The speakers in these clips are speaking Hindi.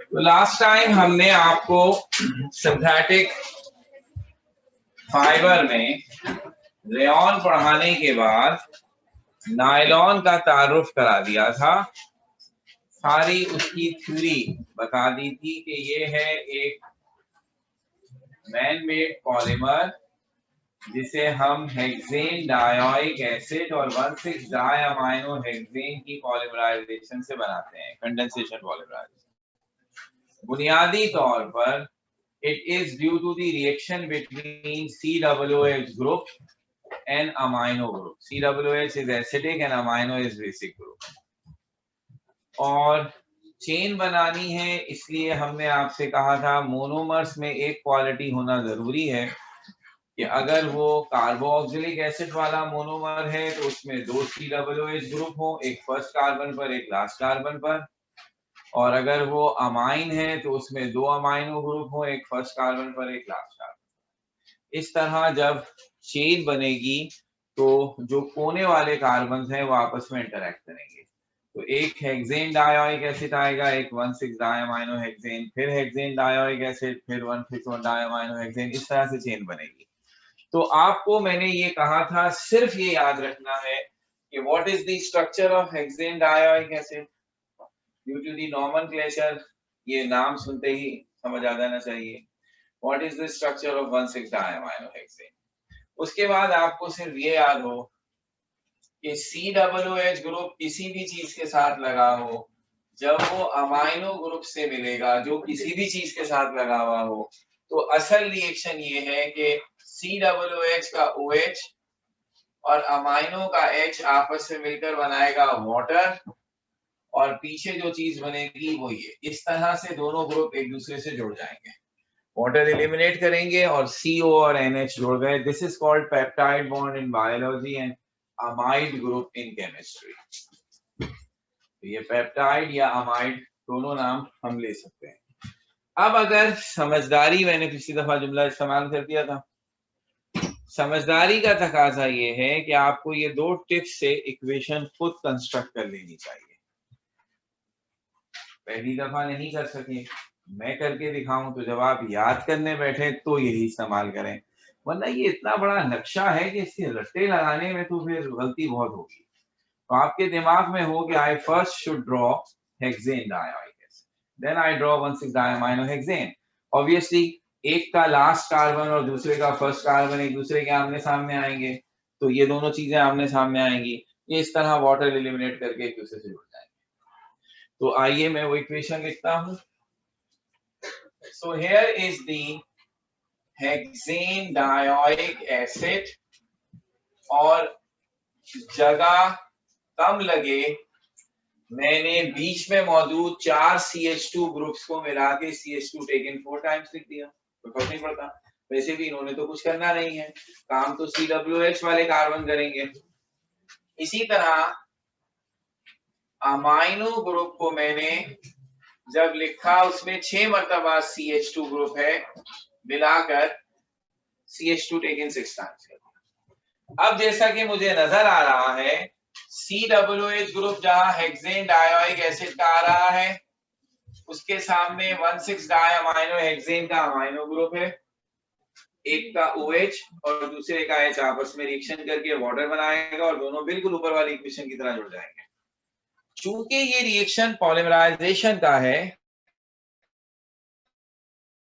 तो लास्ट टाइम हमने आपको सिंथेटिक फाइबर में रेयॉन पढ़ाने के बाद नायलॉन का तारुफ करा दिया था, सारी उसकी थ्योरी बता दी थी कि ये है एक मैन मेड पॉलीमर जिसे हम हेक्सेन डायोइक एसिड और 1,6-डाई अमाइनो हेक्सेन की पॉलीमराइजेशन से बनाते हैं, कंडेंसेशन पॉलीमराइजेशन। बुनियादी तौर पर it is due to the reaction between COOH group and amino group. COOH is acidic and amino is basic group. और चेन बनानी है, इसलिए हमने आपसे कहा था मोनोमर्स में एक क्वालिटी होना जरूरी है कि अगर वो कार्बोक्सिलिक एसिड वाला मोनोमर है तो उसमें 2 COOH ग्रुप हो, एक फर्स्ट कार्बन पर एक लास्ट कार्बन पर, और अगर वो अमाइन है तो उसमें 2 अमाइनो ग्रुप हो, एक फर्स्ट कार्बन पर एक लास्ट कार्बन। इस तरह जब चेन बनेगी तो जो कोने वाले कार्बन हैं वो आपस में इंटरेक्ट करेंगे, तो एक हेक्सेन डायोइक एसिड आएगा, एक 1,6-डाई अमाइनो हेक्सेन, फिर हेक्सेन डायोइक एसिड, फिर 1,6-डाई अमाइनो हेक्सेन, इस तरह से चेन बनेगी। तो आपको मैंने ये कहा था सिर्फ ये याद रखना है कि what is the structure of hexane dioic acid. Due to the nomenclature ये नाम सुनते ही समझ आ जाना चाहिए। What is the structure of 1,6-डाई अमाइनो हेक्सेन। उसके बाद आपको सिर्फ ये याद हो कि COOH ग्रुप किसी भी चीज के साथ लगा हो, जब वो अमाइनो ग्रुप से मिलेगा जो किसी भी चीज के साथ लगा हुआ हो, तो असल रिएक्शन ये है कि COOH का OH और अमाइनो का H आपस में मिलकर बनाएगा वाटर, और पीछे जो चीज बनेगी वो ये, इस तरह से दोनों ग्रुप एक दूसरे से जुड़ जाएंगे, वाटर एलिमिनेट करेंगे और CO और NH जुड़ गए। This is called peptide bond in biology and amide group in chemistry. तो ये पेप्टाइड या अमाइड दोनों नाम हम ले सकते हैं। अब अगर समझदारी, मैंने पिछली दफा जुमला इस्तेमाल कर दिया था, समझदारी का तकाजा ये है कि आपको ये 2 टिप्स से इक्वेशन खुद कंस्ट्रक्ट कर लेनी चाहिए। पहली दफा नहीं कर सके, मैं करके दिखाऊं, तो जब आप याद करने बैठे तो यही इस्तेमाल करें, वरना ये इतना बड़ा नक्शा है कि इसके रट्टे लगाने में तो फिर गलती बहुत होगी। तो आपके दिमाग में हो कि I first should draw hexane dioic acid, then I draw 1,6-डाई अमाइनो हेक्सेन। ऑब्वियसली एक का लास्ट कार्बन और दूसरे का फर्स्ट कार्बन एक दूसरे के आमने सामने आएंगे, तो ये दोनों चीजें आमने सामने आएंगी, ये इस तरह वाटर एलिमिनेट करके एक दूसरे से जुड़ जाएंगे। तो आइए मैं वो इक्वेशन लिखता हूं। So here is the hexane dioic acid, और जगह कम लगे मैंने बीच में मौजूद 4 CH2 ग्रुप्स को मिला के CH2 टेकन 4 टाइम्स लिख दिया, कोई फर्क नहीं पड़ता। वैसे भी इन्होंने तो कुछ करना नहीं है, काम तो COOH वाले कार्बन करेंगे। इसी तरह अमाइनो ग्रुप को मैंने जब लिखा उसमें 6 मरतबा CH2 ग्रुप है, मिलाकर CH2 टेकन 6 टाइम्स कर दिया। अब जैसा कि मुझे नजर आ रहा है COOH ग्रुप जहां हेक्सेन डायोइक एसिड का आ रहा है, उसके सामने 1,6-डाई अमाइनो हेक्सेन का अमाइनो ग्रुप है, एक का OH और दूसरे का H आपस में रिएक्शन करके वाटर बनाएगा और दोनों बिल्कुल ऊपर वाली इक्वेशन की तरह जुड़ जाएंगे। चूंकि ये रिएक्शन पॉलीमराइजेशन का है,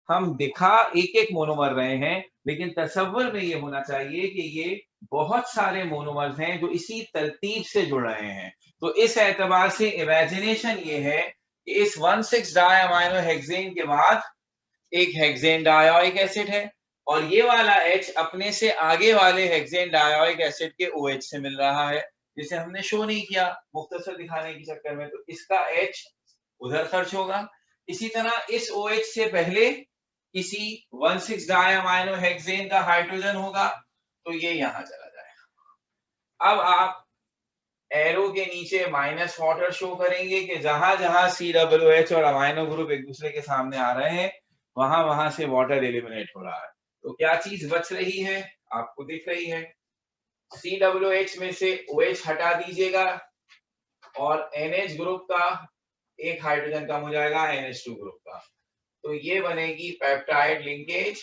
हम दिखा एक एक मोनोमर रहे हैं, लेकिन तसव्वुर में ये होना चाहिए कि ये बहुत सारे मोनोमर्स हैं जो इसी तरतीब से जुड़ रहे हैं। तो इस एतबार से इमेजिनेशन ये है कि इस 1,6-डाई अमाइनो हेक्सेन के बाद एक हेक्सेन डायोइक एसिड है, और ये वाला H अपने से आगे वाले हेक्सेन डायोइक एसिड के OH से मिल रहा है, जिसे हमने शो नहीं किया मुख्तसर दिखाने के चक्कर में, तो इसका H उधर खर्च होगा। इसी तरह इस OH से पहले किसी 1,6-डाई अमाइनो हेक्सेन का हाइड्रोजन होगा, तो ये यहां चला जाएगा। अब आप एरो के नीचे माइनस वाटर शो करेंगे कि जहां जहां COOH और अमाइनो ग्रुप एक दूसरे के सामने आ रहे हैं, वहां वहां से वाटर एलिमिनेट हो रहा है। तो क्या चीज बच रही है, आपको दिख रही है, COOH में से OH हटा दीजिएगा और NH ग्रुप का एक हाइड्रोजन कम हो जाएगा NH2 ग्रुप का, तो ये बनेगी पेप्टाइड लिंकेज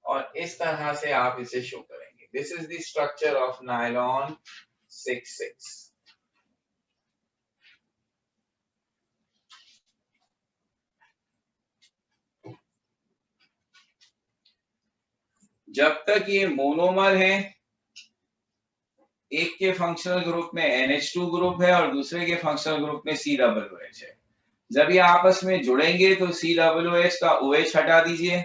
और इस तरह से आप इसे शो करेंगे। This is the structure of nylon 6,6। जब तक ये मोनोमर है, एक के फंक्शनल ग्रुप में NH2 ग्रुप है और दूसरे के फंक्शनल ग्रुप में COOH है। जब ये आपस में जुड़ेंगे तो COOH का OH हटा दीजिए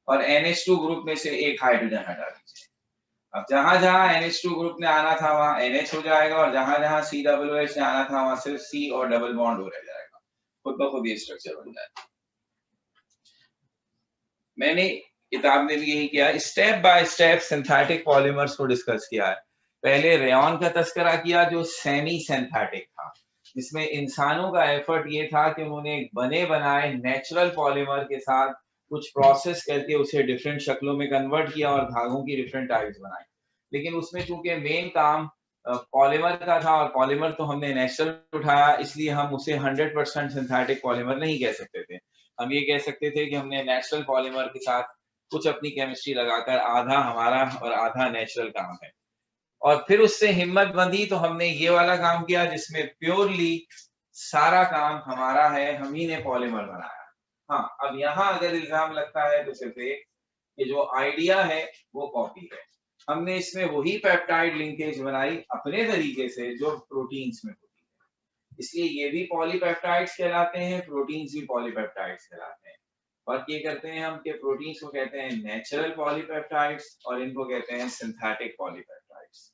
और NH2 ग्रुप में से एक हाइड्रोजन हटा दीजिए। अब जहां जहां NH2 ग्रुप ने आना था वहां NH हो जाएगा और जहां जहां COOH ने आना था वहां सिर्फ C और डबल बॉन्ड हो रह जाएगा, खुद ब खुद ये स्ट्रक्चर बन जाएगा। मैंने किताब में भी यही किया, step by step synthetic polymers को डिस्कस किया है। पहले रेयॉन का तस्करा किया जो सेमी सिंथेटिक था, जिसमें इंसानों का एफर्ट ये था कि उन्होंने बने बनाए नेचुरल पॉलीमर के साथ कुछ प्रोसेस करके उसे डिफरेंट शक्लों में कन्वर्ट किया और धागों की डिफरेंट टाइप्स बनाई। लेकिन उसमें चूंकि मेन काम पॉलीमर का था और पॉलीमर तो हमने नेचुरल उठाया, इसलिए हम उसे 100% सिंथेटिक पॉलीमर नहीं कह सकते थे। हम ये कह सकते थे कि हमने नेचुरल पॉलीमर के साथ कुछ अपनी केमिस्ट्री लगाकर आधा हमारा और आधा नेचुरल काम है। और फिर उससे हिम्मत बंधी तो हमने ये वाला काम किया जिसमें प्योरली सारा काम हमारा है, हम ही ने पॉलीमर बनाया। हाँ, अब यहाँ अगर इल्जाम लगता है तो सिर्फ एक कि जो आइडिया है वो कॉपी है। हमने इसमें वही पेप्टाइड लिंकेज बनाई अपने तरीके से जो प्रोटीन्स में होती है, इसलिए ये भी पॉलीपेप्टाइड्स कहलाते हैं, प्रोटीन्स भी पॉलीपेप्टाइड्स कहलाते हैं। और ये करते हैं हम कि प्रोटीन्स को कहते हैं नेचुरल पॉलीपेप्टाइड्स और इनको कहते हैं सिंथेटिक पॉलीपेप्टाइड्स।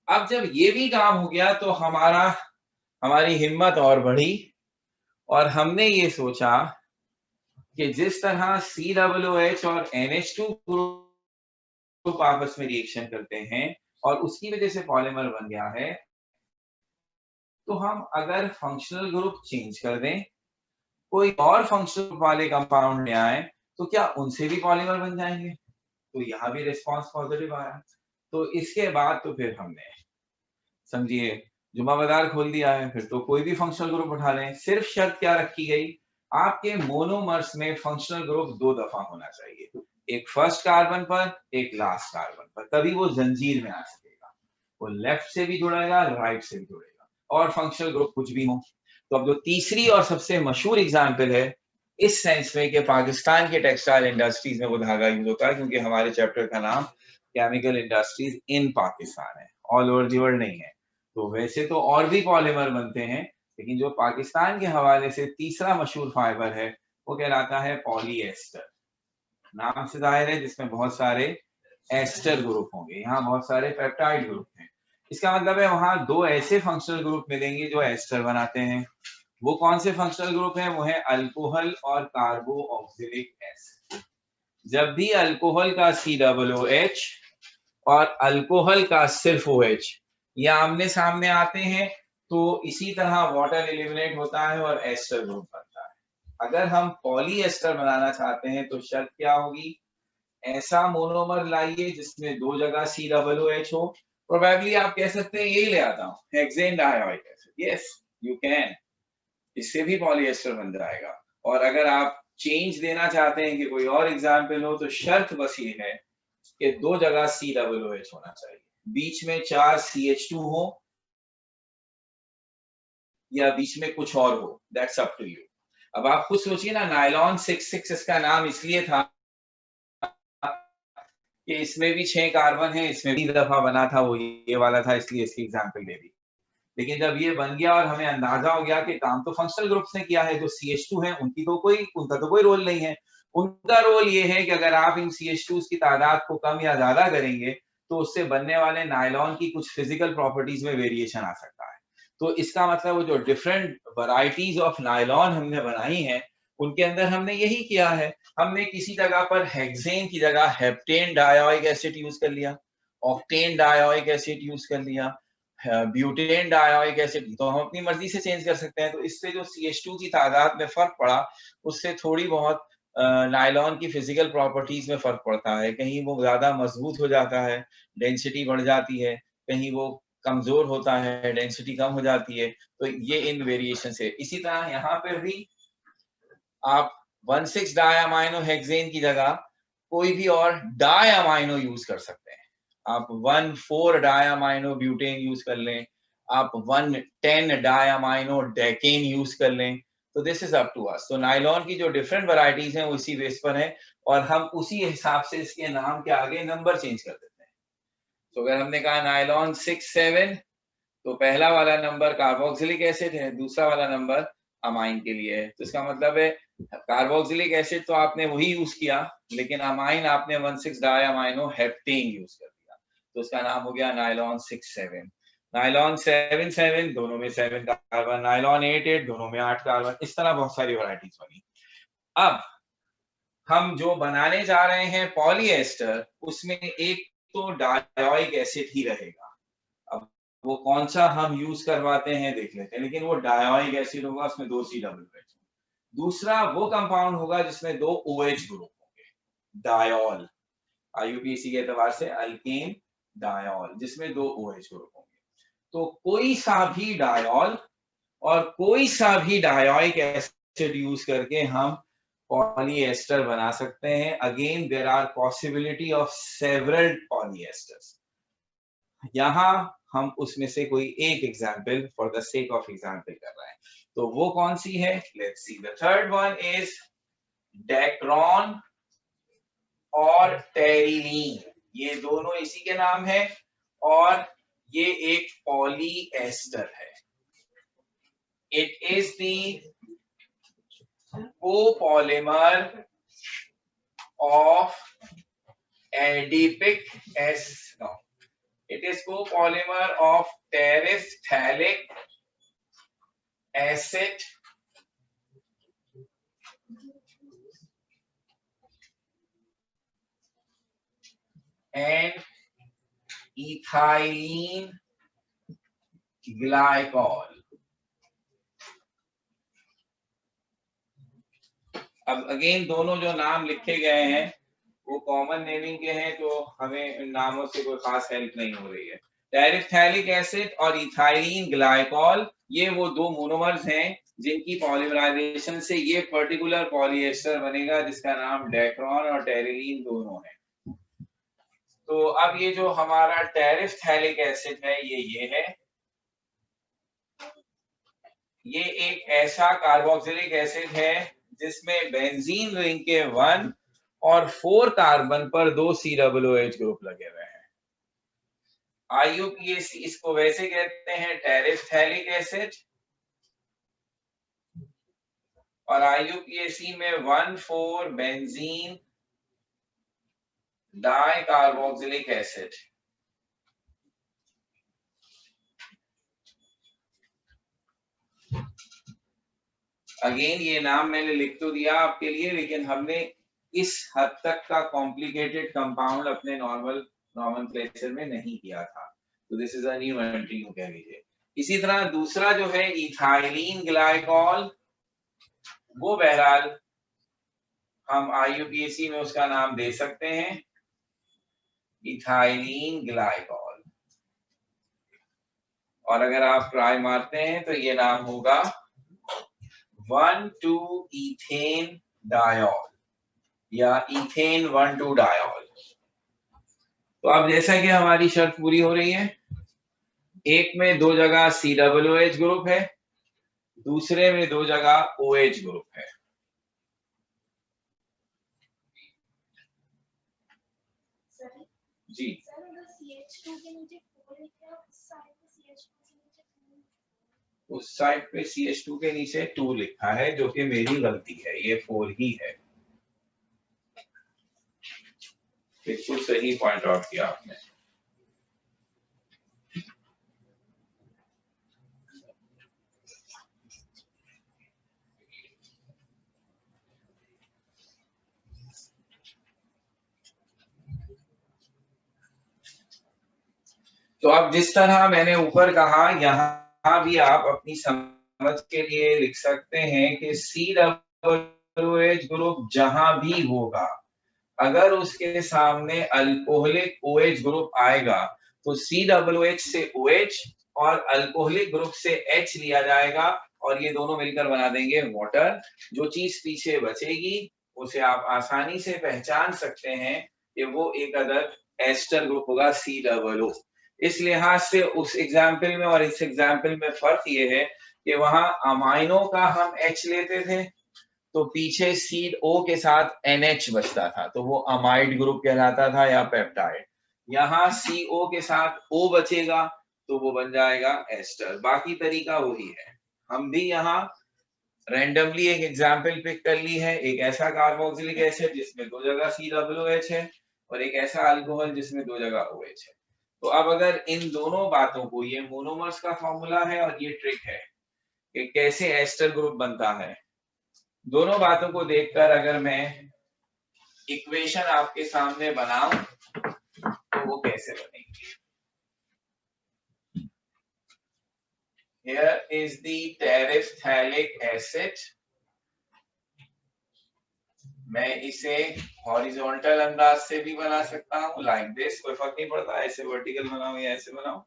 अब जब ये भी काम हो गया तो हमारी हिम्मत और बढ़ी और हमने ये सोचा कि जिस तरह COOH और NH2 ग्रुप आपस में रिएक्शन करते हैं और उसकी वजह से पॉलीमर बन गया है, तो हम अगर फंक्शनल ग्रुप चेंज कर दें, कोई और फंक्शनल ग्रुप वाले कंपाउंड में आए, तो क्या उनसे भी पॉलीमर बन जाएंगे? तो यहाँ भी रिस्पांस पॉजिटिव आया। तो इसके बाद तो फिर हमने समझिए जुमा बाजार खोल दिया है, फिर तो कोई भी फंक्शनल ग्रुप उठा लें। सिर्फ शर्त क्या रखी गई, आपके मोनोमर्स में फंक्शनल ग्रुप 2 दफा होना चाहिए, एक फर्स्ट कार्बन पर एक लास्ट कार्बन पर, तभी वो जंजीर में आ सकेगा। वो लेफ्ट से भी जुड़ेगा, राइट से भी जुड़ेगा, और फंक्शनल ग्रुप कुछ भी हो। तो अब जो तीसरी और सबसे मशहूर एग्जाम्पल है इस सेंस में कि पाकिस्तान के टेक्सटाइल इंडस्ट्रीज में वो धागा यूज होता है, क्योंकि हमारे चैप्टर का नाम केमिकल इंडस्ट्रीज इन पाकिस्तान है, ऑल ओवर द वर्ल्ड नहीं है। तो वैसे तो और भी पॉलीमर बनते हैं, लेकिन जो पाकिस्तान के हवाले से तीसरा मशहूर फाइबर है वो कहलाता है पॉलीएस्टर। नाम से जाहिर है जिसमें बहुत सारे एस्टर ग्रुप होंगे, यहाँ बहुत सारे पेप्टाइड ग्रुप हैं। इसका मतलब है वहां 2 ऐसे फंक्शनल ग्रुप मिलेंगे जो एस्टर बनाते हैं। वो कौन से फंक्शनल ग्रुप हैं? वो है अल्कोहल और कार्बो ऑक्सिलिक एसिड। जब भी अल्कोहल का COOH और अल्कोहल का सिर्फ OH ये आमने सामने आते हैं तो इसी तरह वाटर एलिमिनेट होता है और एस्टर ग्रुप बनता है। अगर हम पॉलीएस्टर बनाना चाहते हैं तो शर्त क्या होगी, ऐसा मोनोमर लाइए जिसमें 2 जगह COOH हो। प्रोबेबली आप कह सकते हैं यही ले आता हूं, hexane dioic acid. Yes you can, इससे भी पॉलीएस्टर बन जाएगा। और अगर आप चेंज देना चाहते हैं कि कोई और एग्जाम्पल हो तो शर्त बस ये है कि 2 जगह COOH होना चाहिए, बीच में 4 CH2 हो या बीच में कुछ और हो, दैट्स अप टू यू। अब आप खुद सोचिए ना, नायलॉन 6,6 इसका नाम इसलिए था कि इसमें भी 6 कार्बन है, इसमें भी दफा बना था, वो ये वाला था, इसलिए इसकी एग्जाम्पल दे दी। लेकिन जब ये बन गया और हमें अंदाजा हो गया कि काम तो फंक्शनल ग्रुप्स ने किया है, जो CH2 है उनका तो कोई रोल नहीं है। उनका रोल ये है कि अगर आप इन CH2 की तादाद को कम या ज्यादा करेंगे तो उससे बनने वाले नायलॉन की कुछ फिजिकल प्रॉपर्टीज में वेरिएशन आ सकता है। तो इसका मतलब वो जो डिफरेंट वैरायटीज ऑफ नायलॉन हमने बनाई है उनके अंदर हमने यही किया है। हमने किसी जगह पर हेक्सेन की जगह हेप्टेन डाइऑइक एसिड यूज कर लिया, ऑक्टेन डाइऑइक एसिड यूज कर लिया, ब्यूटेन डाइऑइक एसिड तो हम अपनी मर्जी से चेंज कर सकते हैं। तो इससे जो CH2 की तादाद में फर्क पड़ा उससे थोड़ी बहुत नायलॉन की फिजिकल प्रॉपर्टीज में फर्क पड़ता है, कहीं वो ज्यादा मजबूत हो जाता है, डेंसिटी बढ़ जाती है, कहीं वो कमजोर होता है, डेंसिटी कम हो जाती है, तो ये इन वेरिएशन है। इसी तरह यहाँ पर भी आप 1,6 डायअमाइनो हेक्सेन की जगह कोई भी और डायअमाइनो यूज कर सकते हैं। आप 1,4 डायअमाइनो ब्यूटेन यूज कर लें, आप 1,10 डायअमाइनो डेकेन यूज कर लें, तो this is up to us. तो नायलॉन की जो डिफरेंट वैरायटीज हैं वो इसी बेस पर है और हम उसी हिसाब से इसके नाम के आगे नंबर चेंज कर देते हैं। तो अगर हमने कहा नायलॉन 6,7 तो पहला वाला नंबर कार्बोक्सिलिक एसिड है, दूसरा वाला नंबर अमाइन के लिए है। तो इसका मतलब है कार्बोक्सिलिक एसिड तो आपने वही यूज किया, लेकिन अमाइन आपने 1,6 डायअमाइनो हेप्टेन यूज कर दिया, तो उसका नाम हो गया नायलॉन 6,7। नायलॉन 7,7 दोनों में 7 कार्बन, नायलॉन 8,8 दोनों में 8 कार्बन। इस तरह बहुत सारी वैरायटीज बनी। अब हम जो बनाने जा रहे हैं पॉलीएस्टर, उसमें एक तो डायोइक एसिड ही रहेगा। अब वो कौन सा हम यूज करवाते हैं देख लेते हैं, लेकिन वो डायोइक एसिड होगा, उसमें 2 COOH। दूसरा वो कंपाउंड होगा जिसमें 2 OH ग्रुप होंगे, डायोल, IUPAC के एतबार से अल्केन डायोल, जिसमें 2 OH ग्रुप होंगे। तो कोई सा भी डायोल और कोई सा भी डायोइक एसिड यूज करके हम पॉलीएस्टर बना सकते हैं। Again there are possibility of several polyesters. यहां हम उसमें से कोई एक example for the sake of example कर रहे हैं, तो वो कौन सी है? Let's see. The third one is Dacron और टेरिलीन, ये दोनों इसी के नाम है और ये एक पॉलीएस्टर है। It is the copolymer of adipic acid, it is copolymer of terephthalic acid and ethylene glycol। अब अगेन दोनों जो नाम लिखे गए हैं वो कॉमन नेमिंग के हैं, तो हमें इन नामों से कोई खास हेल्प नहीं हो रही है। टेरिफ्थैलिक एसिड और इथाइलिन ग्लाइकॉल, ये वो दो मोनोमर्स हैं जिनकी पॉलीमराइजेशन से ये पर्टिकुलर पॉलीएस्टर बनेगा जिसका नाम डेक्रॉन और टेरिलीन दोनों है। तो अब ये जो हमारा टेरिफ्थैलिक एसिड है ये है, ये एक ऐसा कार्बोक्सिलिक एसिड है जिसमें बेंजीन रिंग के 1 और 4 कार्बन पर 2 COOH ग्रुप लगे हुए हैं। IUPAC इसको वैसे कहते हैं टेरिफ्थैलिक एसिड, और IUPAC में 1,4 benzene di carboxylic acid. Again ये नाम मैंने लिख तो दिया आपके लिए, लेकिन हमने इस हद तक का कॉम्प्लिकेटेड कंपाउंड अपने नॉमेनक्लेचर में नहीं किया था, तो this is a new entry you कह लीजिए। इसी तरह दूसरा जो है इथाइलिन ग्लाइकॉल, वो बहरहाल हम IUPAC में उसका नाम दे सकते हैं इथाइलिन ग्लाइकॉल, और अगर आप ट्राई मारते हैं तो ये नाम होगा 1,2-ईथेन डायोल या ईथेन 1,2 डायोल। तो अब जैसा कि हमारी शर्त पूरी हो रही है, एक में 2 जगह COOH ग्रुप है, दूसरे में 2 जगह OH ग्रुप है। जी, उस साइड पे CH2 के नीचे 2 लिखा है, जो कि मेरी गलती है, ये 4 ही है। बिल्कुल सही पॉइंट आउट किया आपने। तो अब जिस तरह मैंने ऊपर कहा, यहाँ भी आप अपनी समझ के लिए लिख सकते हैं कि COOH COOH ग्रुप जहां भी होगा, अगर उसके सामने अल्कोहलिक OH ग्रुप आएगा तो COOH से OH और अल्कोहलिक ग्रुप से H लिया जाएगा और ये दोनों मिलकर बना देंगे वाटर। जो चीज पीछे बचेगी उसे आप आसानी से पहचान सकते हैं कि वो एक अदर एस्टर ग्रुप होगा COO। इस लिहाज से उस एग्जाम्पल में और इस एग्जाम्पल में फर्क ये है कि वहां अमाइनो का हम H लेते थे तो पीछे सीड O के साथ NH बचता था तो वो अमाइड ग्रुप कहलाता था या पेप्टाइड। यहाँ CO के साथ O बचेगा तो वो बन जाएगा एस्टर। बाकी तरीका वही है। हम भी यहाँ रैंडमली एक एग्जाम्पल पिक कर ली है, एक ऐसा कार्बोक्सिलिक एसिड जिसमें 2 जगह COOH है और एक ऐसा अल्कोहल जिसमें 2 जगह OH है। तो अब अगर इन दोनों बातों को, ये मोनोमर्स का फॉर्मूला है और ये ट्रिक है कि कैसे एस्टर ग्रुप बनता है, दोनों बातों को देखकर अगर मैं इक्वेशन आपके सामने बनाऊं तो वो कैसे बनेगी। Here is the terephthalic acid। मैं इसे हॉरिजॉन्टल अंदाज से भी बना सकता हूं, लाइक दिस, कोई फर्क नहीं पड़ता ऐसे वर्टिकल बनाऊं या ऐसे बनाऊं।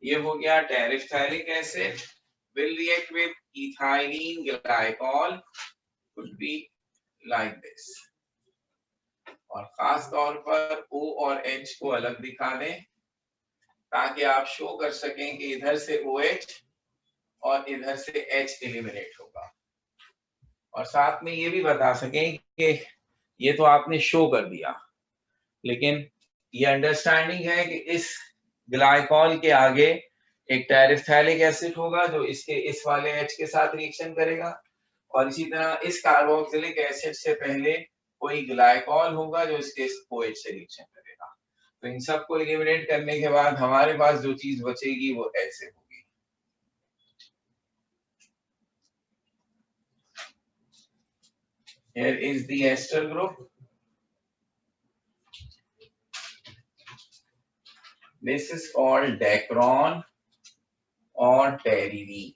ये हो गया terephthalic acid will react with ethylene glycol, could be like this। और खास तौर पर O और H को अलग दिखा दें ताकि आप शो कर सकें कि इधर से OH और इधर से H एलिमिनेट होगा, और साथ में ये भी बता सकें कि ये तो आपने शो कर दिया, लेकिन ये अंडरस्टैंडिंग है कि इस ग्लाइकॉल के आगे एक टेरेफ्थैलिक एसिड होगा जो इसके इस वाले H के साथ रिएक्शन करेगा, और इसी तरह इस कार्बोक्सिलिक एसिड से पहले कोई ग्लाइकॉल होगा जो इसके OH से रिएक्शन करेगा। तो इन सबको एलिमिनेट करने के बाद हमारे पास जो चीज बचेगी वो ऐसे होगी। Here is the ester group। This is called dacron or terine।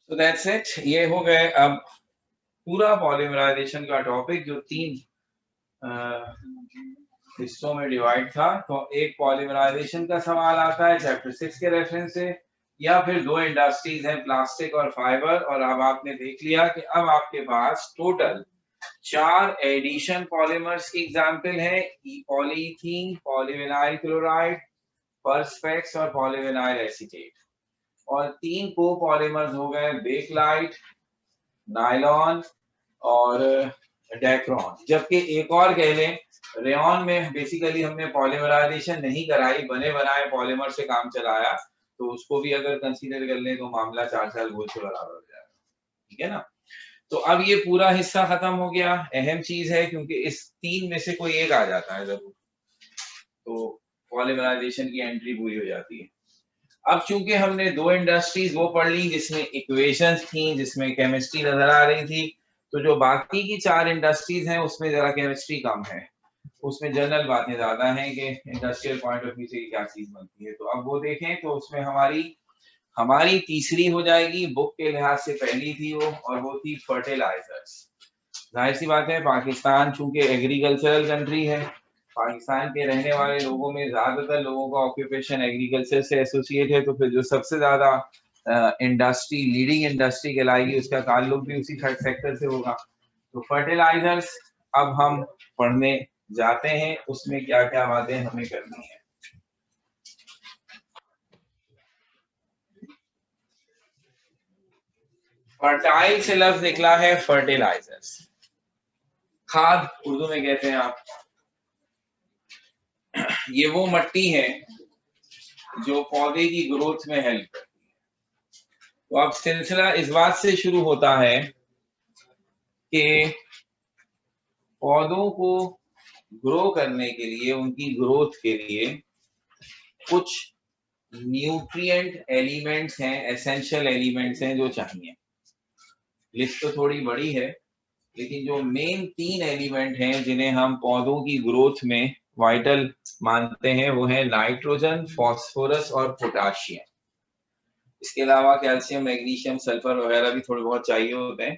So that's it। ये हो गए अब पूरा पॉलीमराइजेशन का टॉपिक जो 3 हिस्सों में डिवाइड था। तो एक पॉलीमराइजेशन का सवाल आता है चैप्टर 6 के रेफरेंस से, या फिर 2 इंडस्ट्रीज हैं प्लास्टिक और फाइबर, और अब आपने देख लिया कि अब आपके पास टोटल 4 एडिशन पॉलीमर्स की एग्जांपल है, पॉलीथीन, पॉलीविनाइल क्लोराइड, पर्सपेक्स और पॉलीविनाइल एसीटेट, और 3 को पॉलीमर्स हो गए बेकलाइट, नायलॉन और डेक्रॉन। जबकि एक और कह लें, रेयॉन में बेसिकली हमने पॉलीमराइजेशन नहीं कराई, बने बनाए पॉलीमर से काम चलाया, तो उसको भी अगर कंसीडर कर लें तो मामला 4 साल गोल से बराबर हो जाएगा। ठीक है ना। तो अब ये पूरा हिस्सा खत्म हो गया। अहम चीज है क्योंकि इस 3 में से कोई एक आ जाता है जरूर, तो पॉलीमराइजेशन की एंट्री पूरी हो जाती है। अब चूंकि हमने 2 इंडस्ट्रीज वो पढ़ ली जिसमें इक्वेशंस थी, जिसमें केमिस्ट्री नजर आ रही थी, तो जो बाकी की 4 इंडस्ट्रीज हैं उसमें जरा केमिस्ट्री कम है, उसमें जनरल बातें ज्यादा हैं कि इंडस्ट्रियल पॉइंट ऑफ व्यू से क्या चीज बनती है। तो अब वो देखें तो उसमें हमारी हमारी तीसरी हो जाएगी, बुक के लिहाज से पहली थी वो, और वो थी फर्टिलाइजर्स। जाहिर सी बात है, पाकिस्तान चूंकि एग्रीकल्चरल कंट्री है, पाकिस्तान के रहने वाले लोगों में ज्यादातर लोगों का ऑक्यूपेशन एग्रीकल्चर से एसोसिएट है, तो फिर जो सबसे ज्यादा इंडस्ट्री, लीडिंग इंडस्ट्री कहलाएगी, उसका ताल्लुक भी उसी सेक्टर से होगा। तो फर्टिलाइजर्स अब हम पढ़ने जाते हैं, उसमें क्या क्या बातें हमें करनी है। फर्टाइल से लफ्ज निकला है फर्टिलाइजर्स, खाद उर्दू में कहते हैं आप। ये वो मट्टी है जो पौधे की ग्रोथ में हेल्प करती है। तो अब सिलसिला इस बात से शुरू होता है कि पौधों को ग्रो करने के लिए, उनकी ग्रोथ के लिए कुछ न्यूट्रिएंट एलिमेंट्स हैं, एसेंशियल एलिमेंट्स हैं जो चाहिए। लिस्ट तो थोड़ी बड़ी है, लेकिन जो मेन 3 एलिमेंट हैं जिन्हें हम पौधों की ग्रोथ में वाइटल मानते हैं, वो है नाइट्रोजन, फास्फोरस और पोटाशियम। इसके अलावा कैल्शियम, मैग्नीशियम, सल्फर वगैरह भी थोड़े बहुत चाहिए होते हैं,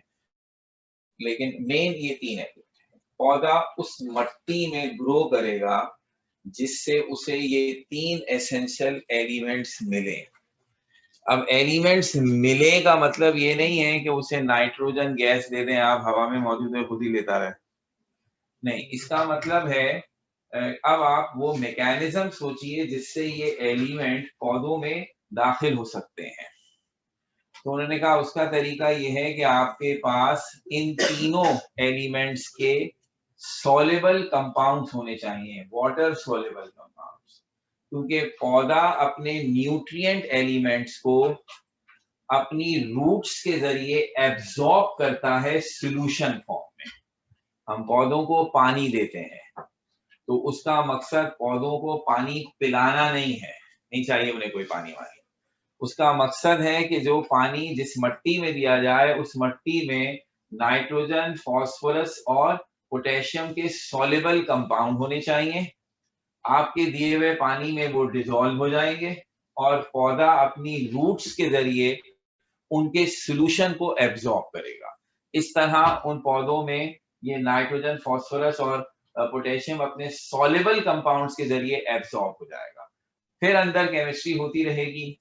लेकिन मेन ये 3 है। पौधा उस मट्टी में ग्रो करेगा जिससे उसे ये 3 एसेंशियल एलिमेंट्स मिले। अब एलिमेंट्स मिले का मतलब ये नहीं है कि उसे नाइट्रोजन गैस दे दें आप, हवा में मौजूद है खुद ही लेता रहे। नहीं, इसका मतलब है अब आप वो मैकेनिज्म सोचिए जिससे ये एलिमेंट पौधों में दाखिल हो सकते हैं। तो उन्होंने कहा उसका तरीका ये है कि आपके पास इन तीनों एलिमेंट्स के सॉल्युबल कंपाउंड्स होने चाहिए, वाटर सॉल्युबल कंपाउंड्स, क्योंकि पौधा अपने न्यूट्रिएंट एलिमेंट्स को अपनी रूट्स के जरिए एब्जॉर्ब करता है सॉल्यूशन फॉर्म में। हम पौधों को पानी देते हैं, तो उसका मकसद पौधों को पानी पिलाना नहीं है, नहीं चाहिए उन्हें कोई पानी वानी। उसका मकसद है कि जो पानी जिस मट्टी में दिया जाए, उस मट्टी में नाइट्रोजन, फास्फोरस और पोटेशियम के सॉल्युबल कंपाउंड होने चाहिए। आपके दिए हुए पानी में वो डिसॉल्व हो जाएंगे और पौधा अपनी रूट्स के जरिए उनके सॉल्यूशन को एब्जॉर्ब करेगा। इस तरह उन पौधों में ये नाइट्रोजन, फास्फोरस और पोटेशियम अपने सॉल्युबल कंपाउंड्स के जरिए एब्जॉर्ब हो जाएगा। फिर अंदर केमिस्ट्री होती रहेगी।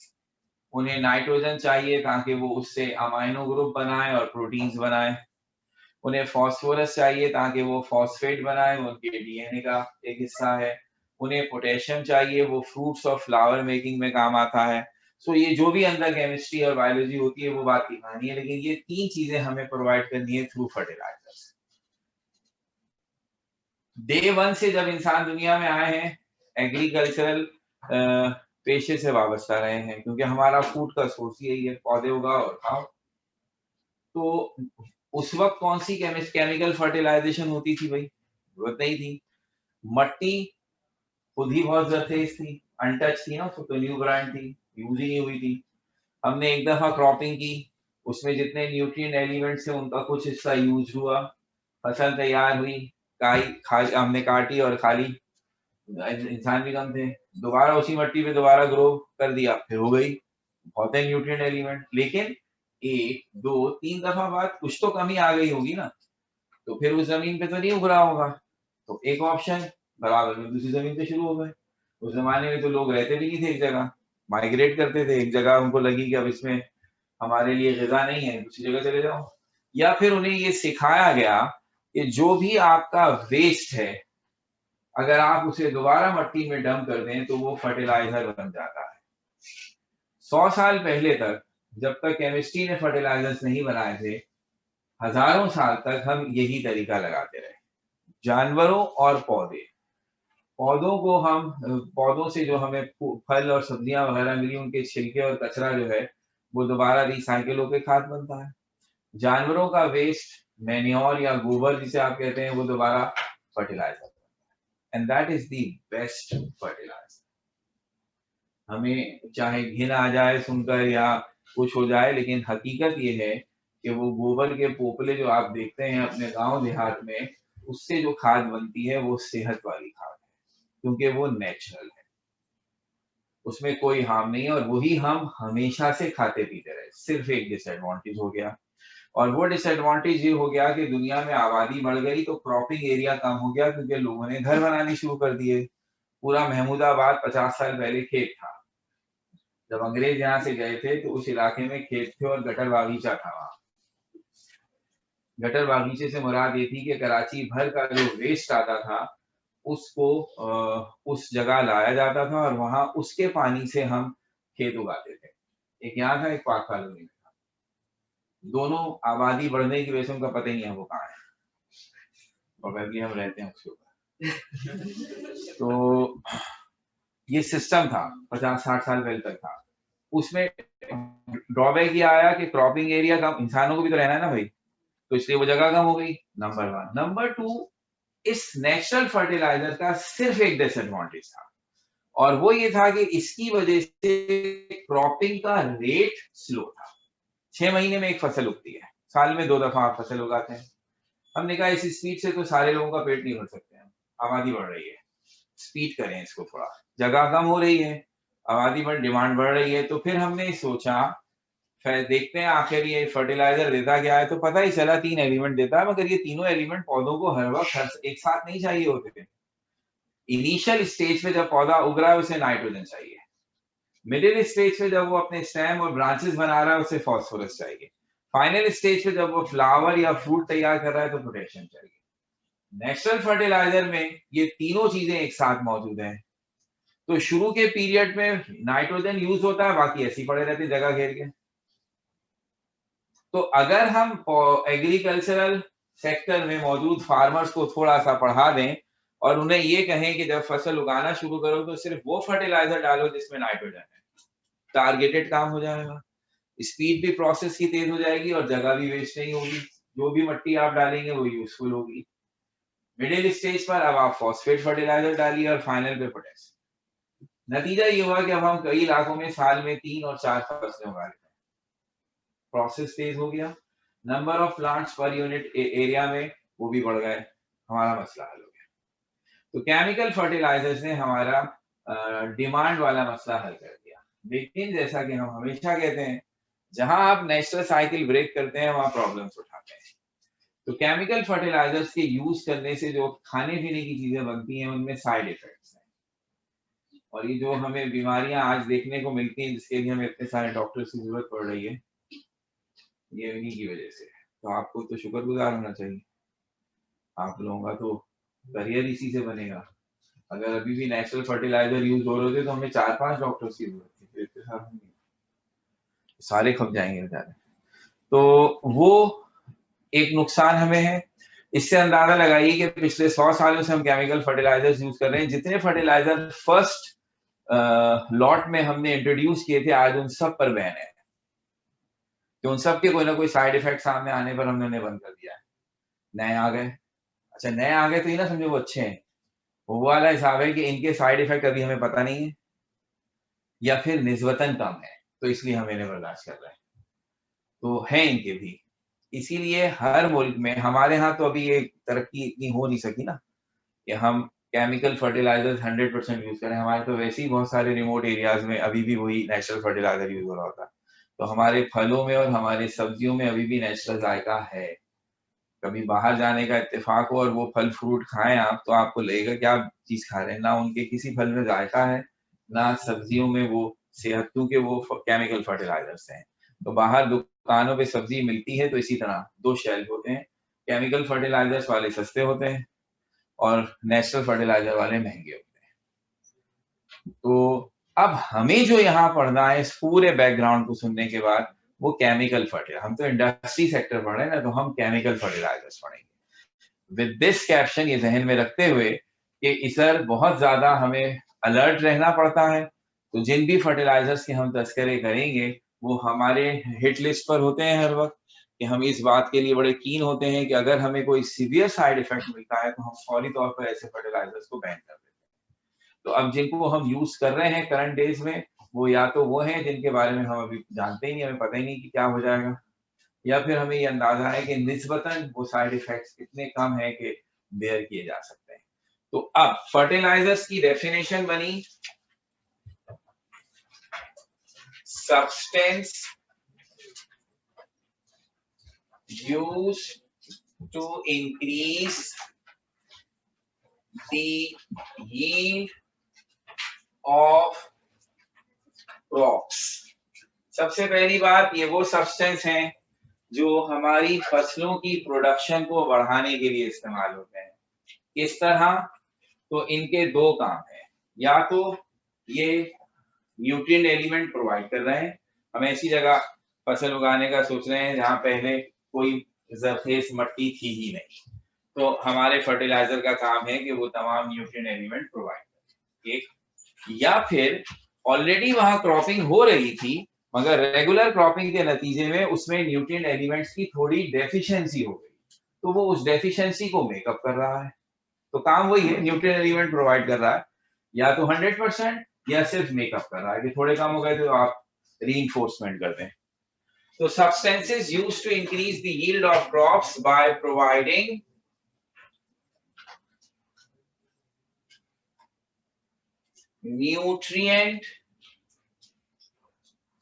उन्हें नाइट्रोजन चाहिए ताकि वो उससे अमाइनो ग्रुप बनाए और प्रोटीन्स बनाए। उन्हें फास्फोरस चाहिए ताकि वो फॉस्फेट बनाए, वो उनके डीएनए का एक हिस्सा है। उन्हें पोटेशियम चाहिए, वो फ्रूट्स और फ्लावर मेकिंग में काम आता है। सो ये जो भी अंदर केमिस्ट्री और बायोलॉजी होती है वो बात की कहानी है, लेकिन ये 3 चीजें हमें प्रोवाइड करनी है थ्रू फर्टिलाइजर्स। डे 1 से जब इंसान दुनिया में आए हैं, एग्रीकल्चरल पेशे से वाबस्ता रहे हैं, क्योंकि हमारा फूड का सोर्स यही है, पौधे उगाओ और खाओ। तो उस वक्त कौन सी केमिकल फर्टिलाइजेशन होती थी भाई? जरूरत नहीं थी। मट्टी खुद ही बहुत जरखेज थी, अनटच थी ना, तो न्यू ब्रांड थी, यूज ही नहीं हुई थी। हमने एक दफा क्रॉपिंग की, उसमें जितने न्यूट्रिएंट एलिमेंट्स थे उनका कुछ हिस्सा यूज हुआ, फसल तैयार हुई, हमने काटी और खा ली। इंसान भी कम थे, दोबारा उसी मट्टी पे दोबारा ग्रो कर दिया, फिर हो गई। बहुत है न्यूट्रिएंट एलिमेंट, लेकिन 1 2 3 दफा बाद कुछ तो कमी आ गई होगी ना, तो फिर उस जमीन पे तो नहीं उग रहा होगा। तो एक ऑप्शन, बराबर में दूसरी जमीन पे शुरू हो गए। उस जमाने में तो लोग रहते भी नहीं थे एक जगह, माइग्रेट करते थे। एक जगह उनको लगी कि अब इसमें हमारे लिए ग़िज़ा नहीं है, दूसरी जगह चले जाओ। या फिर उन्हें ये सिखाया गया कि जो भी आपका वेस्ट है, अगर आप उसे दोबारा मट्टी में डंप कर दें तो वो फर्टिलाइजर बन जाता है। 100 साल पहले तक, जब तक केमिस्ट्री ने फर्टिलाइजर्स नहीं बनाए थे, हजारों साल तक हम यही तरीका लगाते रहे। जानवरों और पौधों को हम, पौधों से जो हमें फल और सब्जियां वगैरह मिली, उनके छिलके और कचरा जो है वो दोबारा रिसाइकिल होकर खाद बनता है। जानवरों का वेस्ट, मैन्योर या गोबर जिसे आप कहते हैं, वो दोबारा fertiliser, and that is the best fertiliser. हमें चाहे घिन आ जाए सुनकर या कुछ हो जाए, लेकिन हकीकत ये है कि वो गोबर के पोपले जो आप देखते हैं अपने गांव देहात में, उससे जो खाद बनती है वो सेहत वाली खाद है, क्योंकि वो नेचुरल है। उसमें कोई हार्म नहीं है और वही हम हमेशा से खाते पीते रहे। सिर्फ एक डिसएडवांटेज हो गया, और वो डिसएडवांटेज ये हो गया कि दुनिया में आबादी बढ़ गई तो क्रॉपिंग एरिया कम हो गया, क्योंकि लोगों ने घर बनाने शुरू कर दिए। पूरा महमूदाबाद 50 साल पहले खेत था। जब अंग्रेज यहाँ से गए थे तो उस इलाके में खेत थे और गटर बागीचा था वहां। गटर बागीचे से मुराद ये थी कि कराची भर का जो वेस्ट आता था उसको उस जगह लाया जाता था और वहां उसके पानी से हम खेत उगाते थे। एक यहाँ था, एक पाक कॉलोनी में था। दोनों आबादी बढ़ने की वजह से उनका पता ही नहीं है वो कहाँ है, और वैसे हम रहते हैं उसके ऊपर। तो ये सिस्टम था 50-60 साल पहले तक था। उसमें ड्रॉबैक ये आया कि क्रॉपिंग एरिया कम, इंसानों को भी तो रहना है ना भाई, तो इसलिए वो जगह कम हो गई, नंबर 1। नंबर 2, इस नेचुरल फर्टिलाइजर का सिर्फ एक डिसएडवांटेज था, और वो ये था कि इसकी वजह से क्रॉपिंग का रेट स्लो था। 6 महीने में एक फसल उगती है, साल में 2 दफा आप फसल उगाते हैं। हमने कहा इस स्पीड से तो सारे लोगों का पेट नहीं भर सकते हैं, आबादी बढ़ रही है, स्पीड करें इसको थोड़ा, जगह कम हो रही है, आबादी बढ़, डिमांड बढ़ रही है। तो फिर हमने सोचा फिर देखते हैं आखिर ये फर्टिलाइजर देता क्या है। तो पता ही चला 3 एलिमेंट देता है, मगर ये तीनों एलिमेंट पौधों को हर वक्त एक साथ नहीं चाहिए होते थे। इनिशियल स्टेज पे जब पौधा उग रहा है उसे नाइट्रोजन चाहिए, मिडिल स्टेज पे जब वो अपने स्टेम और ब्रांचेस बना रहा है उसे फास्फोरस चाहिए, फाइनल स्टेज पे जब वो फ्लावर या फ्रूट तैयार कर रहा है तो पोटेशियम चाहिए। नेचुरल फर्टिलाइजर में ये तीनों चीजें एक साथ मौजूद हैं। तो शुरू के पीरियड में नाइट्रोजन यूज होता है, बाकी ऐसी पड़े रहते जगह घेर के। तो अगर हम एग्रीकल्चरल सेक्टर में मौजूद फार्मर्स को थोड़ा सा पढ़ा दें और उन्हें ये कहें कि जब फसल उगाना शुरू करो तो सिर्फ वो फर्टिलाइजर डालो जिसमें नाइट्रोजन है, टारगेटेड काम हो जाएगा, स्पीड भी प्रोसेस की तेज हो जाएगी और जगह भी वेस्ट नहीं होगी, जो भी मिट्टी आप डालेंगे वो यूजफुल होगी। मिडिल स्टेज पर अब आप फॉस्फेट फर्टिलाइजर डालिए और फाइनल पे पोटेशियम। नतीजा ये हुआ कि अब हम कई इलाकों में साल में 3 और 4 फसलें उगा लेते हैं, प्रोसेस तेज हो गया, number of plants per unit area में वो भी बढ़ गए, हमारा मसला हल हो गया। तो केमिकल फर्टिलाइजर्स ने हमारा डिमांड वाला मसला हल कर दिया। लेकिन जैसा कि हम हमेशा कहते हैं, जहां आप नेचुरल साइकिल ब्रेक करते हैं वहां प्रॉब्लम्स उठाते हैं। तो केमिकल फर्टिलाइजर्स के यूज करने से जो खाने पीने की चीजें बनती हैं उनमें साइड इफेक्ट्स हैं, और ये जो हमें बीमारियां आज देखने को मिलती हैं जिसके लिए हमें इतने सारे डॉक्टर्स की जरूरत पड़ रही है, ये इन्हीं की वजह से है। तो आपको तो शुक्रगुजार होना चाहिए, आप लोगों का तो करियर इसी से बनेगा। अगर अभी भी नेचुरल फर्टिलाइजर यूज हो रहे थे तो हमें 4-5 डॉक्टर्स की जरूरत थी, फिर इतने सारे नहीं, सारे खप जाएंगे बेचारे। तो वो एक नुकसान हमें है। इससे अंदाजा लगाइए कि पिछले 100 सालों से हम केमिकल फर्टिलाइजर्स यूज कर रहे हैं। जितने फर्टिलाइजर फर्स्ट लॉट में हमने इंट्रोड्यूस किए थे आज उन सब पर बैन है, कि उन सब के कोई ना कोई साइड इफेक्ट सामने आने पर हमने उन्हें बंद कर दिया है। नए आ गए, अच्छा नए आ गए तो ये ना समझो वो अच्छे हैं, वो वाला हिसाब है कि इनके साइड इफेक्ट अभी हमें पता नहीं है या फिर निस्बतन कम है, तो इसलिए हम इन्हें बर्दाश्त कर रहे हैं। तो है इनके भी, इसीलिए हर मुल्क में, हमारे यहाँ तो अभी ये तरक्की इतनी हो नहीं सकी ना कि हम केमिकल फर्टिलाइजर्स 100% यूज करें। हमारे तो वैसे ही बहुत सारे रिमोट एरियाज में अभी भी वही नेचुरल फर्टिलाइजर यूज हो रहा होता है। तो हमारे फलों में और हमारे सब्जियों में अभी भी नेचुरल जायका है। कभी बाहर जाने का इत्तेफाक हो और वो फल फ्रूट खाएं आप, तो आपको लगेगा कि आप चीज खा रहे हैं, ना उनके किसी फल में जायका है ना सब्जियों में वो सेहत, क्योंकि वो केमिकल फर्टिलाइजर्स हैं। तो बाहर दुकानों पे सब्जी मिलती है तो इसी तरह 2 शेल्फ होते हैं, केमिकल फर्टिलाइजर्स वाले सस्ते होते हैं और नेचुरल फर्टिलाइजर वाले महंगे होते हैं। तो अब हमें जो यहाँ पढ़ना है इस पूरे बैकग्राउंड को सुनने के बाद, वो केमिकल फर्टिलाइजर, हम तो इंडस्ट्री सेक्टर पढ़ रहे हैं ना, तो हम केमिकल फर्टिलाइजर्स पढ़ेंगे। विद दिस कैप्शन ये जहन में रखते हुए कि इधर बहुत ज्यादा हमें अलर्ट रहना पड़ता है, तो जिन भी फर्टिलाइजर्स के हम तस्करे करेंगे वो हमारे हिट लिस्ट पर होते हैं हर वक्त, कि हम इस बात के लिए बड़े कीन होते हैं कि अगर हमें कोई सीवियर साइड इफेक्ट मिलता है तो हम फौरी तौर पर ऐसे फर्टिलाइजर्स को बैन कर देते हैं। तो अब जिनको हम यूज कर रहे हैं करंट डेज में, वो या तो वो हैं जिनके बारे में हम अभी जानते ही नहीं, हमें पता ही नहीं कि क्या हो जाएगा, या फिर हमें ये अंदाजा है कि निस्बतन वो साइड इफेक्ट्स इतने कम है कि बेयर किए जा सकते हैं। तो अब फर्टिलाइजर्स की डेफिनेशन बनी, substance used to increase the yield of crops। सबसे पहली बात, ये वो सब्सटेंस हैं जो हमारी फसलों की प्रोडक्शन को बढ़ाने के लिए इस्तेमाल होते हैं। किस तरह? तो इनके दो काम हैं, या तो ये न्यूट्रिएंट एलिमेंट प्रोवाइड कर रहे हैं, हम ऐसी जगह फसल उगाने का सोच रहे हैं जहां पहले कोई जरखेज मट्टी थी ही नहीं, तो हमारे फर्टिलाइजर का काम है कि वो तमाम न्यूट्रिएंट एलिमेंट प्रोवाइड करें। एक, या फिर ऑलरेडी वहां क्रॉपिंग हो रही थी मगर रेगुलर क्रॉपिंग के नतीजे में उसमें न्यूट्रिएंट एलिमेंट्स की थोड़ी डेफिशिएंसी हो गई, तो वो उस डेफिशिएंसी को मेकअप कर रहा है। तो काम वही है, न्यूट्रिएंट एलिमेंट प्रोवाइड कर रहा है, या तो 100% या सिर्फ मेकअप कर रहा है कि थोड़े कम हो गए तो आप रीइंफोर्समेंट कर दें। तो substances used to increase the yield of crops by providing nutrient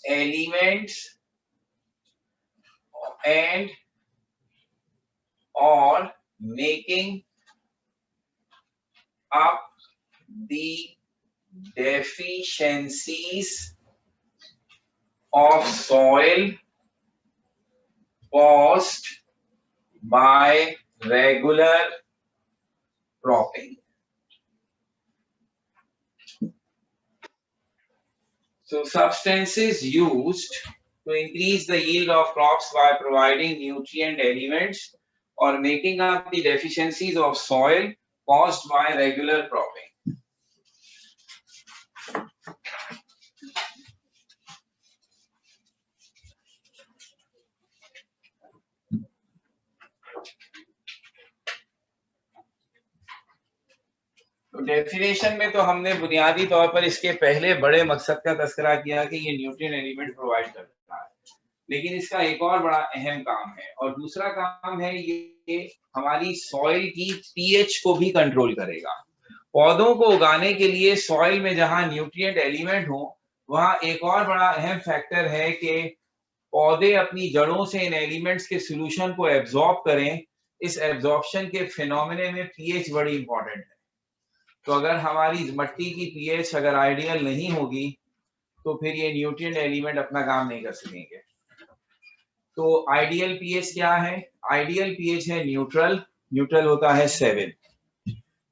elements and or making up the deficiencies of soil caused by regular cropping। So substances used to increase the yield of crops by providing nutrient elements or making up the deficiencies of soil caused by regular cropping। तो डेफिनेशन में तो हमने बुनियादी तौर पर इसके पहले बड़े मकसद का तस्करा किया कि ये न्यूट्रिएंट एलिमेंट प्रोवाइड करता है, लेकिन इसका एक और बड़ा अहम काम है, और दूसरा काम है ये हमारी सॉइल की पीएच को भी कंट्रोल करेगा। पौधों को उगाने के लिए सॉइल में जहां न्यूट्रिएंट एलिमेंट हो, वहां एक और बड़ा अहम फैक्टर है कि पौधे अपनी जड़ों से इन एलिमेंट्स के सॉल्यूशन को एब्जॉर्ब करें। इस एब्जॉर्प्शन के फिनोमेने में पीएच बड़ी इंपॉर्टेंट है। तो अगर हमारी मट्टी की पीएच अगर आइडियल नहीं होगी तो फिर ये न्यूट्रिएंट एलिमेंट अपना काम नहीं कर सकेंगे। तो आइडियल पीएच क्या है? आइडियल पीएच है न्यूट्रल। न्यूट्रल होता है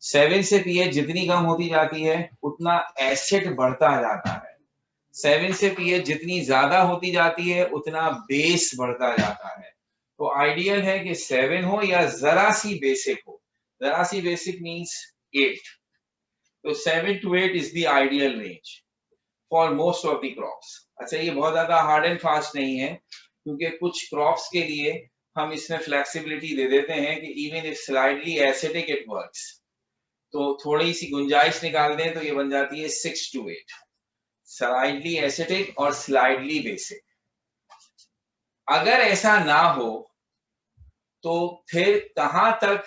7 से पीएच जितनी कम होती जाती है उतना एसिड बढ़ता जाता है। 7 से पीएच जितनी ज्यादा होती जाती है उतना बेस बढ़ता जाता है। तो आइडियल है कि 7 हो या जरा सी बेसिक हो। जरा सी बेसिक मींस 8। तो 7 to 8 is the ideal range for most of the crops। अच्छा, ये बहुत ज्यादा हार्ड एंड फास्ट नहीं है, क्योंकि कुछ क्रॉप्स के लिए हम इसमें फ्लेक्सिबिलिटी दे देते हैं कि even if slightly acidic it works. तो थोड़ी सी गुंजाइश निकाल दें तो ये बन जाती है 6 to 8, स्लाइडली एसिडिक और स्लाइडली बेसिक। अगर ऐसा ना हो तो फिर कहां तक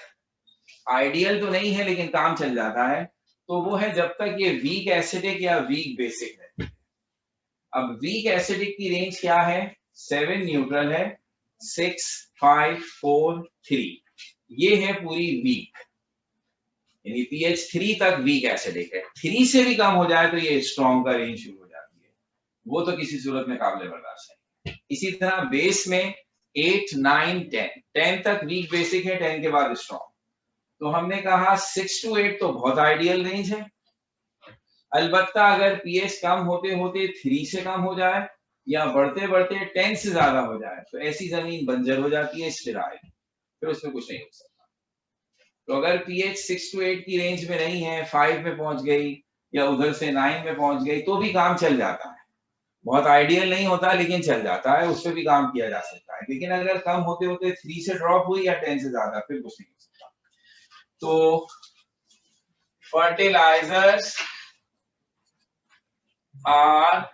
आइडियल तो नहीं है लेकिन काम चल जाता है, तो वो है जब तक ये वीक एसिडिक या वीक बेसिक है। अब वीक एसिडिक की रेंज क्या है? 7 न्यूट्रल है, 6, 5, 4, 3 ये है पूरी वीक, यानी पीएच 3 तक वीक एसिडिक है। 3 से भी कम हो जाए तो ये स्ट्रॉन्ग का रेंज शुरू हो जाती है, वो तो किसी सूरत में काबिल बर्दाश्त नहीं। इसी तरह बेस में 8, 9, 10 तक वीक बेसिक है, 10 के बाद स्ट्रॉन्ग। तो हमने कहा 6 to 8 तो बहुत आइडियल रेंज है। अलबत्ता अगर पीएच कम होते होते 3 से कम हो जाए या बढ़ते बढ़ते 10 से ज्यादा हो जाए तो ऐसी जमीन बंजर हो जाती है, स्टेराइल, फिर उसमें कुछ नहीं हो सकता। तो अगर पीएच 6 to 8 की रेंज में नहीं है, 5 में पहुंच गई या उधर से 9 में पहुंच गई तो भी काम चल जाता है। बहुत आइडियल नहीं होता लेकिन चल जाता है, उस पर भी काम किया जा सकता है। लेकिन अगर कम होते होते 3 से ड्रॉप हुई या 10 से ज्यादा, फिर कुछ नहीं हो सकता। तो fertilisers are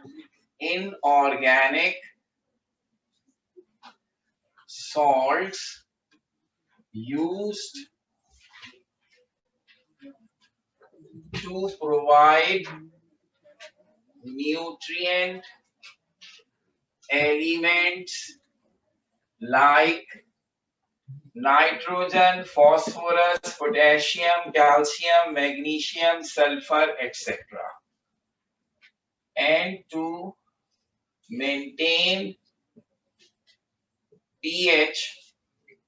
inorganic salts used to provide nutrient elements like nitrogen, phosphorus, potassium, calcium, magnesium, sulfur, etc. and to maintain pH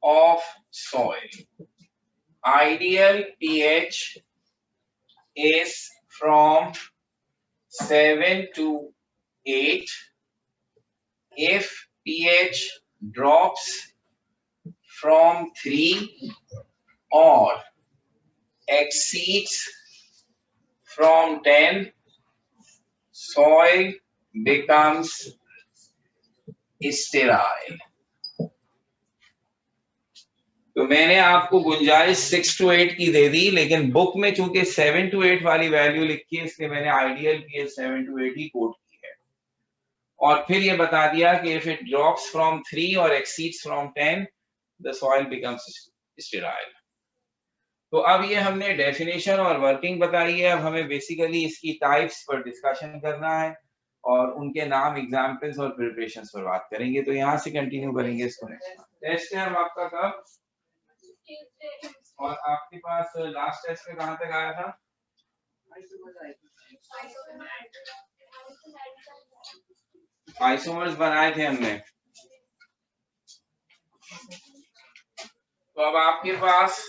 of soil. Ideal pH is from 7 to 8. If pH drops from 3 or exceeds from 10, soil becomes sterile. तो मैंने आपको गुंजाइश 6 to 8 की दे दी, लेकिन बुक में चूंकि 7 to 8 वाली वैल्यू लिखी है, इसलिए मैंने आइडियल पीएच 7 to 8 ही कोट की है। और फिर ये बता दिया कि इफ इट ड्रॉप्स फ्रॉम 3 और exceeds from 10 the soil becomes sterile. तो अब ये हमने डेफिनेशन और वर्किंग बताई है। अब हमें बेसिकली इसकी टाइप्स पर डिस्कशन करना है और उनके नाम, एग्जांपल्स और प्रिपरेशंस पर बात करेंगे। तो यहाँ से कंटिन्यू करेंगे इसको। टेस्ट है आपका कब, और आपके पास लास्ट टेस्ट में कहां तक आया था? आइसोमर्स बनाए थे हमने। तो अब आपके पास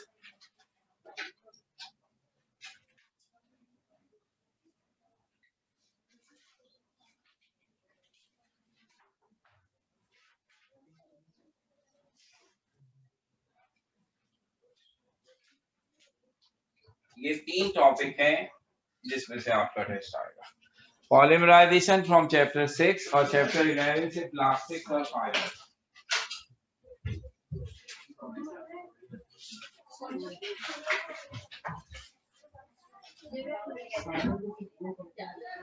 ये 3 टॉपिक हैं जिसमें से आपका टेस्ट आएगा। पॉलीमराइजेशन फ्रॉम चैप्टर 6 और चैप्टर 11 से प्लास्टिक और फाइबर।